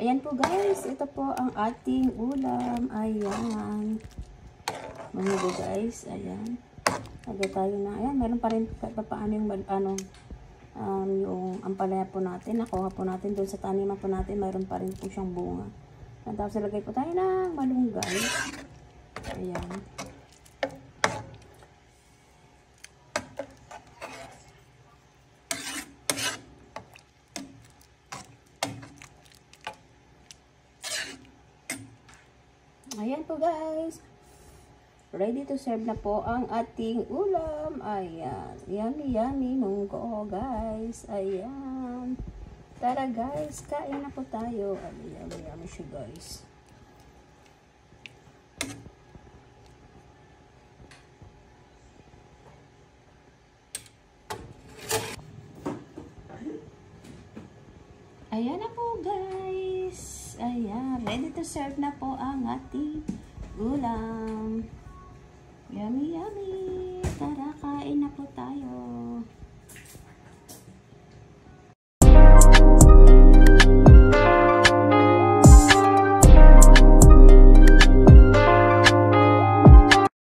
Ayan po guys, ito po ang ating ulam. Ayan. Manubo guys, ayan. Lagay tayo na, ayan, meron pa rin paano yung, yung ampalaya po natin. Nakuha po natin doon sa taniman po natin, mayroon pa rin po siyang bunga. Tapos ilagay po tayo ng malunggay. Ayan. Ayan po guys. Ready to serve na po ang ating ulam. Ayan. Yummy, yummy munggo guys. Ayan. Tara guys, kain na po tayo. Yummy, yummy, yummy siya guys. Ayan na po guys. Ayan, ready to serve na po ang ating ulam. Yummy, yummy. Tara, kain na po tayo.